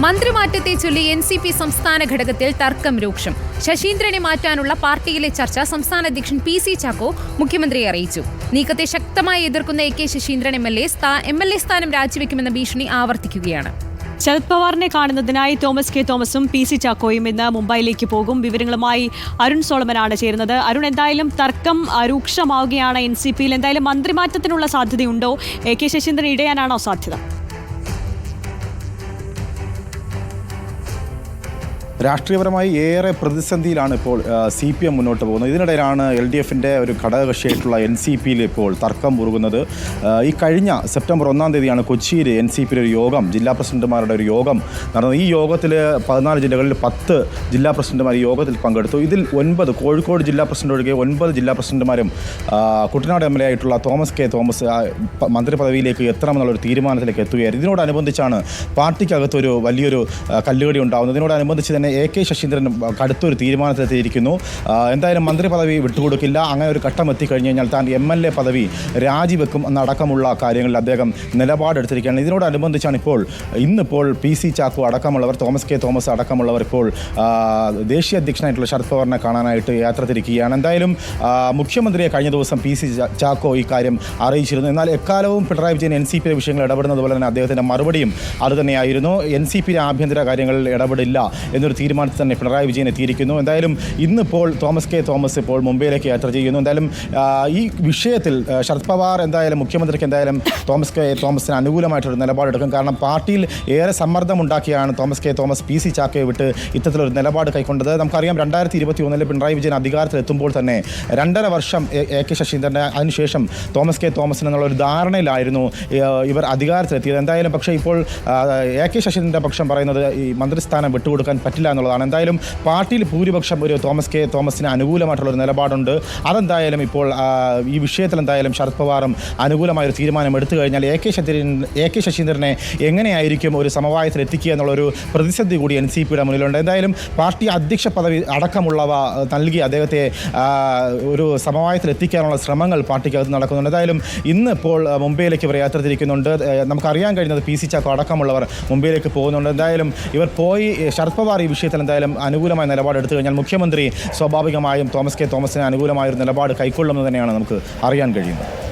മന്ത്രിമാറ്റത്തെ ചൊല്ലി NCP സംസ്ഥാന ഘടകത്തിൽ തർക്കം രൂക്ഷം. ശശീന്ദ്രനെ മാറ്റാനുള്ള പാർട്ടിയിലെ ചർച്ച സംസ്ഥാന അധ്യക്ഷൻ PC ചാക്കോ മുഖ്യമന്ത്രിയെ അറിയിച്ചു. നീക്കത്തെ ശക്തമായി എതിർക്കുന്ന AK ശശീന്ദ്രൻ MLA സ്ഥാനം രാജിവെക്കുമെന്ന ഭീഷണി ആവർത്തിക്കുകയാണ്. ശരത് പവാറിനെ കാണുന്നതിനായി തോമസ് കെ തോമസും PC ചാക്കോയും ഇന്ന് മുംബൈയിലേക്ക് പോകും. വിവരങ്ങളുമായി അരുൺ സോളമനാണ് ചേരുന്നത്. അരുൺ, എന്തായാലും തർക്കം രൂക്ഷമാവുകയാണ് NCPയിൽ. എന്തായാലും മന്ത്രിമാറ്റത്തിനുള്ള സാധ്യതയുണ്ടോ? AK ശശീന്ദ്രൻ ഇടയാനാണോ സാധ്യത? രാഷ്ട്രീയപരമായി ഏറെ പ്രതിസന്ധിയിലാണ് ഇപ്പോൾ CPM മുന്നോട്ട് പോകുന്നത്. ഇതിനിടയിലാണ് LDFിൻ്റെ ഒരു ഘടകകക്ഷിയായിട്ടുള്ള NCPയിൽ ഇപ്പോൾ തർക്കം മുറുകുന്നത്. ഈ കഴിഞ്ഞ സെപ്റ്റംബർ 1-ാം തീയതിയാണ് കൊച്ചിയിൽ NCPയുടെ ഒരു യോഗം, ജില്ലാ പ്രസിഡന്റുമാരുടെ ഒരു യോഗം നടന്നത്. ഈ യോഗത്തിൽ 14 ജില്ലകളിൽ 10 ജില്ലാ പ്രസിഡന്റുമാർ ഈ യോഗത്തിൽ പങ്കെടുത്തു. ഇതിൽ 9, കോഴിക്കോട് ജില്ലാ പ്രസിഡന്റ് ഒഴികെ 9 ജില്ലാ പ്രസിഡന്റുമാരും കുട്ടനാട് MLA ആയിട്ടുള്ള തോമസ് കെ തോമസ് മന്ത്രി പദവിയിലേക്ക് എത്തണമെന്നുള്ളൊരു തീരുമാനത്തിലേക്ക് എത്തുകയായിരുന്നു. ഇതിനോടനുബന്ധിച്ചാണ് പാർട്ടിക്കകത്തൊരു വലിയൊരു കല്ലുകടി ഉണ്ടാകുന്നത്. ഇതിനോടനുബന്ധിച്ച് തന്നെ AK ശശീന്ദ്രൻ കടുത്തൊരു തീരുമാനത്തിലെത്തിയിരിക്കുന്നു. എന്തായാലും മന്ത്രി പദവി വിട്ടുകൊടുക്കില്ല, അങ്ങനെ ഒരു ഘട്ടം എത്തിക്കഴിഞ്ഞ് കഴിഞ്ഞാൽ താൻ MLA പദവി രാജിവെക്കും എന്നടക്കമുള്ള കാര്യങ്ങളിൽ അദ്ദേഹം നിലപാടെടുത്തിരിക്കുകയാണ്. ഇതിനോടനുബന്ധിച്ചാണ് ഇന്നിപ്പോൾ PC ചാക്കോ അടക്കമുള്ളവർ, തോമസ് കെ തോമസ് അടക്കമുള്ളവർ ഇപ്പോൾ ദേശീയ അധ്യക്ഷനായിട്ടുള്ള ശരത് പവാറിനെ കാണാനായിട്ട് യാത്ര തിരിക്കുകയാണ്. എന്തായാലും മുഖ്യമന്ത്രിയെ കഴിഞ്ഞ ദിവസം PC ചാക്കോ ഈ കാര്യം അറിയിച്ചിരുന്നു. എന്നാൽ എക്കാലവും പിണറായി വിജയൻ NCPയിലെ വിഷയങ്ങൾ ഇടപെടുന്നത് പോലെ തന്നെ അദ്ദേഹത്തിൻ്റെ മറുപടിയും അതുതന്നെയായിരുന്നു. NCPയിലെ ആഭ്യന്തര കാര്യങ്ങളിൽ ഇടപെടില്ല എന്നൊരു തീരുമാനത്തിൽ തന്നെ പിണറായി വിജയൻ എത്തിയിരിക്കുന്നു. എന്തായാലും ഇന്നിപ്പോൾ തോമസ് കെ തോമസ് ഇപ്പോൾ മുംബൈയിലേക്ക് യാത്ര ചെയ്യുന്നു. എന്തായാലും ഈ വിഷയത്തിൽ ശരത് പവാർ എന്തായാലും മുഖ്യമന്ത്രിക്ക് എന്തായാലും തോമസ് കെ തോമസിന് അനുകൂലമായിട്ടൊരു നിലപാടെടുക്കും. കാരണം പാർട്ടിയിൽ ഏറെ സമ്മർദ്ദമുണ്ടാക്കിയാണ് തോമസ് കെ തോമസ് PC ചാക്കോയെ വിട്ട് ഇത്തരത്തിലൊരു നിലപാട് കൈക്കൊണ്ടത്. നമുക്കറിയാം 2021 പിണറായി വിജയൻ അധികാരത്തിലെത്തുമ്പോൾ തന്നെ 2.5 വർഷം AK ശശീന്ദ്രൻ്റെ, അതിനുശേഷം തോമസ് കെ തോമസിന് എന്നുള്ള ഒരു ധാരണയിലായിരുന്നു ഇവർ അധികാരത്തിലെത്തിയത്. എന്തായാലും പക്ഷേ ഇപ്പോൾ AK ശശീന്ദ്രൻ്റെ പക്ഷം പറയുന്നത് ഈ മന്ത്രിസ്ഥാനം വിട്ടുകൊടുക്കാൻ പറ്റില്ല എന്നുള്ളതാണ്. എന്തായാലും പാർട്ടിയിൽ ഭൂരിപക്ഷം ഒരു തോമസ് കെ തോമസിന് അനുകൂലമായിട്ടുള്ളൊരു നിലപാടുണ്ട്. അതെന്തായാലും ഇപ്പോൾ ഈ വിഷയത്തിൽ എന്തായാലും ശരത് പവാറും അനുകൂലമായൊരു തീരുമാനം എടുത്തു കഴിഞ്ഞാൽ AK ശശീന്ദ്രനെ എങ്ങനെയായിരിക്കും ഒരു സമവായത്തിൽ എത്തിക്കുക എന്നുള്ളൊരു പ്രതിസന്ധി കൂടി NCPയുടെ മുന്നിലുണ്ട്. എന്തായാലും പാർട്ടി അധ്യക്ഷ പദവി അടക്കമുള്ളവ നൽകി അദ്ദേഹത്തെ ഒരു സമവായത്തിൽ എത്തിക്കാനുള്ള ശ്രമങ്ങൾ പാർട്ടിക്കകത്ത് നടക്കുന്നുണ്ട്. എന്തായാലും ഇന്ന് ഇപ്പോൾ മുംബൈയിലേക്ക് ഇവർ യാത്ര തിരിക്കുന്നുണ്ട്. നമുക്കറിയാൻ കഴിയുന്നത് PC ചാക്കോ അടക്കമുള്ളവർ മുംബൈയിലേക്ക് പോകുന്നുണ്ട്. എന്തായാലും ഇവർ പോയി ശരത് പവാർ ഈ വിഷയത്തിൽ എന്തായാലും അനുകൂലമായ നിലപാടെടുത്തു കഴിഞ്ഞാൽ മുഖ്യമന്ത്രി സ്വാഭാവികമായും തോമസ് കെ തോമസിന് അനുകൂലമായൊരു നിലപാട് കൈക്കൊള്ളുമെന്ന് തന്നെയാണ് നമുക്ക് അറിയാൻ കഴിയുന്നത്.